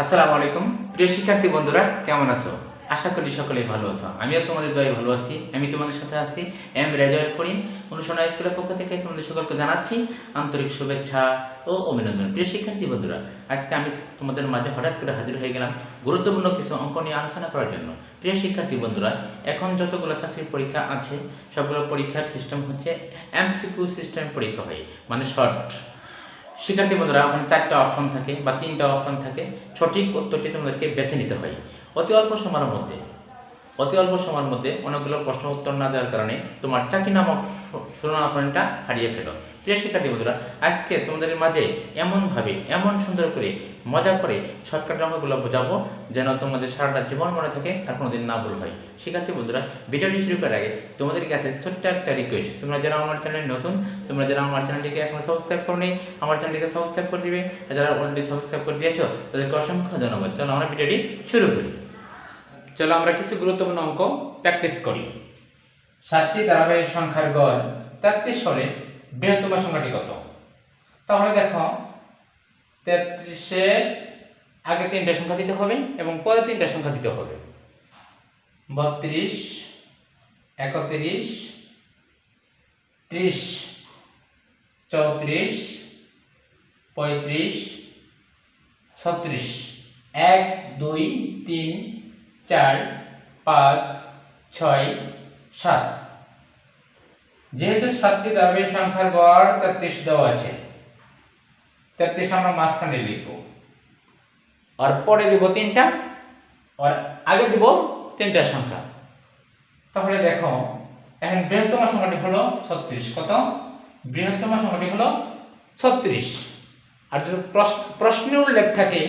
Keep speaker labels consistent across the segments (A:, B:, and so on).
A: আসসালামু আলাইকুম প্রিয় শিক্ষার্থী বন্ধুরা, কেমন আছো? আশা করি সকলেই ভালো আছো। আমিও তোমাদের দয়ায় ভালো আছি। আমি তোমাদের সাথে আছি এম রেজাউল করিম। অনুসরণ স্কুলের পক্ষ থেকে তোমাদের সকলকে জানাচ্ছি আন্তরিক শুভেচ্ছা ও অভিনন্দন। প্রিয় শিক্ষার্থী বন্ধুরা, আজকে আমি তোমাদের মাঝে হঠাৎ করে হাজির হয়ে গেলাম গুরুত্বপূর্ণ কিছু অঙ্ক নিয়ে আলোচনা করার জন্য। প্রিয় শিক্ষার্থী বন্ধুরা, এখন যতগুলো চাকরির পরীক্ষা আছে সবগুলো পরীক্ষার সিস্টেম হচ্ছে এমসিকিউ সিস্টেম পরীক্ষা হয়, মানে শর্ট। শিক্ষার্থী বন্ধুরা, ওখানে 4টা অপশন থাকে বা 3টা অপশন থাকে। সঠিক উত্তরটি তোমাদেরকে বেছে নিতে হয় অতি অল্প সময়ের মধ্যে অনেকগুলো প্রশ্ন উত্তর না দেওয়ার কারণে তোমার চাকরি নামক সুনামটা হারিয়ে ফেলো। প্রিয় শিক্ষার্থী বন্ধুরা, আজকে তোমাদের মাঝে এমন সুন্দর করে মজা করে শর্টকাট অঙ্কগুলো বোঝাবো যেন তোমাদের সারাটা জীবন মনে থাকে আর কোনোদিন না ভুল হয়। শিক্ষার্থী বন্ধুরা, ভিডিওটি শুরু করার আগে তোমাদের কাছে ছোট্ট একটা রিকোয়েস্ট, তোমরা যারা আমার চ্যানেলে নতুন, তোমরা যারা আমার চ্যানেলটিকে এখনো সাবস্ক্রাইব করোনি, আমার চ্যানেলটিকে সাবস্ক্রাইব করে দিবে। আর যারা অলরেডি সাবস্ক্রাইব করে দিয়েছো তাদেরকে অসংখ্য ধন্যবাদ। চলো আমরা ভিডিওটি শুরু করি। চলো আমরা কিছু গুরুত্বপূর্ণ অঙ্ক প্র্যাকটিস করি। 7টি ধারাবাহিক সংখ্যার গড় 33 হলে বৃহত্তম সংখ্যাটি কত? তাহলে দেখো, 33-এর আগে 3টা সংখ্যা দিতে হবে এবং পরে 3টা সংখ্যা দিতে হবে। 32, 31, 30, 34, 35, 36, 1, 2, 3, 4, 5, 6, 7। যেহেতু 7টি ধারাবাহিক সংখ্যার গড় 33 দেওয়া আছে, 33 আমরা মাঝখানে লিখব, আর পরে দিব 3টা, আর আগে দিব 3টা সংখ্যা। তাহলে দেখো, এখন বৃহত্তম সংখ্যাটি হলো 36। কত? বৃহত্তম সংখ্যাটি হলো 36। আর যদি প্রশ্নে উল্লেখ থাকে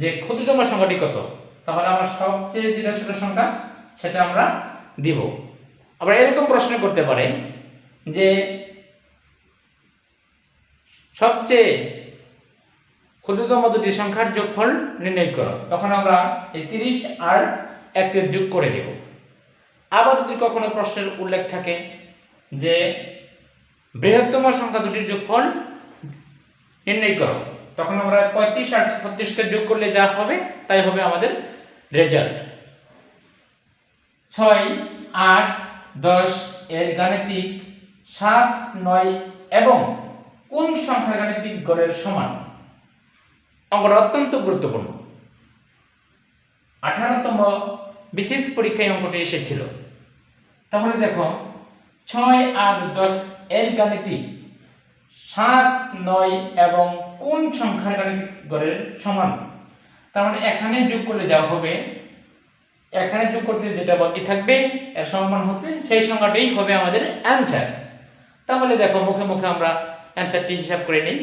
A: যে ক্ষুদ্রতম সংখ্যাটি কত, তাহলে আমরা সবচেয়ে যেটা ছোট সংখ্যা সেটা আমরা দিব। আবার এরকম প্রশ্ন করতে পারে যে সবচেয়ে ক্ষুদ্রতম দুটি সংখ্যার যোগফল নির্ণয় করো, তখন আমরা এই 30 আর 1 যোগ করে দেব। আবার যদি কখনো প্রশ্নের উল্লেখ থাকে যে বৃহত্তম সংখ্যা দুটির যোগফল নির্ণয় করো, তখন আমরা 35 আর 36কে যোগ করলে যা হবে তাই হবে আমাদের রেজাল্ট। 6, 8, 10 এর গাণিতিক 7, 9 এবং কোন সংখ্যার গাণিতিক গড়ের সমান? অঙ্কটা অত্যন্ত গুরুত্বপূর্ণ। 18তম বিশেষ পরীক্ষায় অঙ্কটি এসেছিল। তাহলে দেখো, 6, 8, 10 এর গাণিতিক 7, 9 এবং কোন সংখ্যার গাণিতিক গড়ের সমান? তার মানে এখানে যোগ করলে যা হবে, এখানে যোগ করতে যেটা বাকি থাকবে এর সমান হতে সেই সংখ্যাটাই হবে আমাদের অ্যানসার। তাহলে দেখো, মুখে মুখে আমরা অ্যানসারটি হিসাব করে নিই।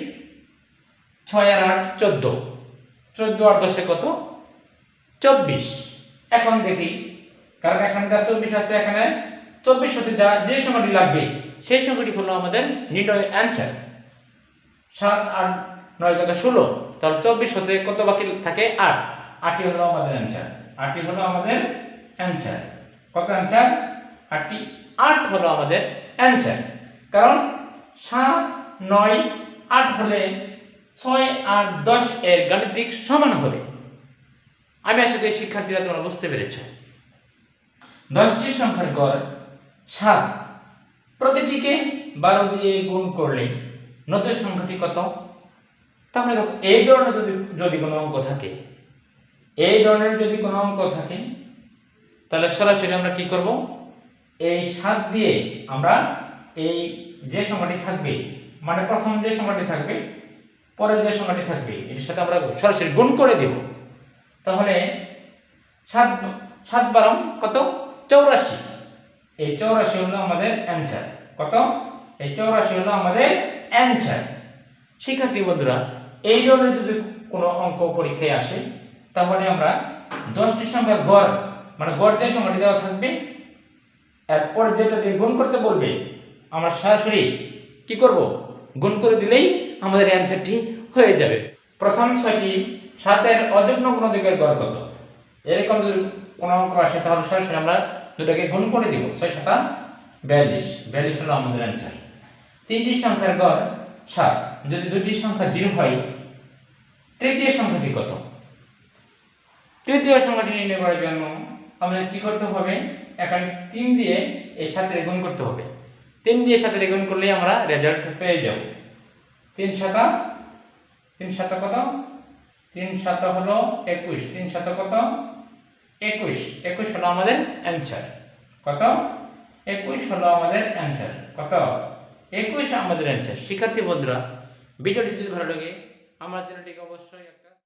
A: 6 আর 8 14, 14 আর 10 কত? 24। এখন দেখি, কারণ এখানে যা 24 আছে, এখানে 24 হতে যে সংখ্যাটি লাগবে সেই সংখ্যাটি হলো আমাদের নির্ণয় অ্যানসার। 7 আর 9 কত? 16। তাহলে 24 হতে কত বাকি থাকে? 8। 8ই হলো আমাদের অ্যানসার। 8ই হলো আমাদের অ্যানসার। কত অ্যানসার? 8টি। 8 হলো আমাদের অ্যানসার। কারণ 7, 9, 8 হলে 6 আর 10 এর গাণিতিক সমান হবে। আমি আশা করি শিক্ষার্থীরা তোমরা বুঝতে পেরেছ। 10টি সংখ্যার গড় 7, প্রতিটিকে 12 দিয়ে গুণ করলে নতুন সংখ্যাটি কত? তাহলে দেখো, এই ধরনের যদি কোনো অঙ্ক থাকে, তাহলে সরাসরি আমরা কি করব? এই 7 দিয়ে আমরা এই যে সংখ্যাটি থাকবে, মানে প্রথম যে সংখ্যাটি থাকবে, পরে যে সংখ্যাটি থাকবে, এর সাথে আমরা সরাসরি গুণ করে দেব। তাহলে 7 12 কত? 84। এই 84 হলো আমাদের অ্যানসার। কত? এই 84 হলো আমাদের অ্যানসার। শিক্ষার্থী বন্ধুরা, এই ধরনের যদি কোনো অঙ্ক পরীক্ষায় আসে, তাহলে আমরা 10টি সংখ্যার গড়, মানে গড় যে সংখ্যাটি দেওয়া থাকবে, এরপর যেটা দিয়ে গুণ করতে বলবে, আমরা সরাসরি কি করব? গুণ করে দিলেই আমাদের অ্যানসারটি হয়ে যাবে। প্রথম 6টি 7-এর অযুগ্ম গুণিতকের গড় কত? এরকম যদি কোনো অঙ্ক আসে, তাহলে সরাসরি আমরা দুটাকে গুণ করে দিব। 6 7 42, 42 হলো আমাদের অ্যানসার। 3টি সংখ্যার গড় 7, যদি দুটি সংখ্যা 0 হয়, তৃতীয় সংখ্যাটি কত? তৃতীয় সংখ্যাটি নির্ণয় করার জন্য আমাদের কি করতে হবে, এখানে 3 দিয়ে এর সাথে গুণ করতে হবে। 3 দিয়ে সাথে গুণ করলে আমরা রেজাল্ট পেয়ে যাব। 3 সাতা কত? 3 সাতা হলো 21। 3 সাতা কত? 21। 21 হলো আমাদের অ্যানসার। কত? 21 হলো আমাদের অ্যানসার। কত? 21 আমাদের অ্যানসার। শিক্ষার্থী বন্ধুরা, ভিডিওটি যদি ভালো লাগে আমার চ্যানেলটিকে অবশ্যই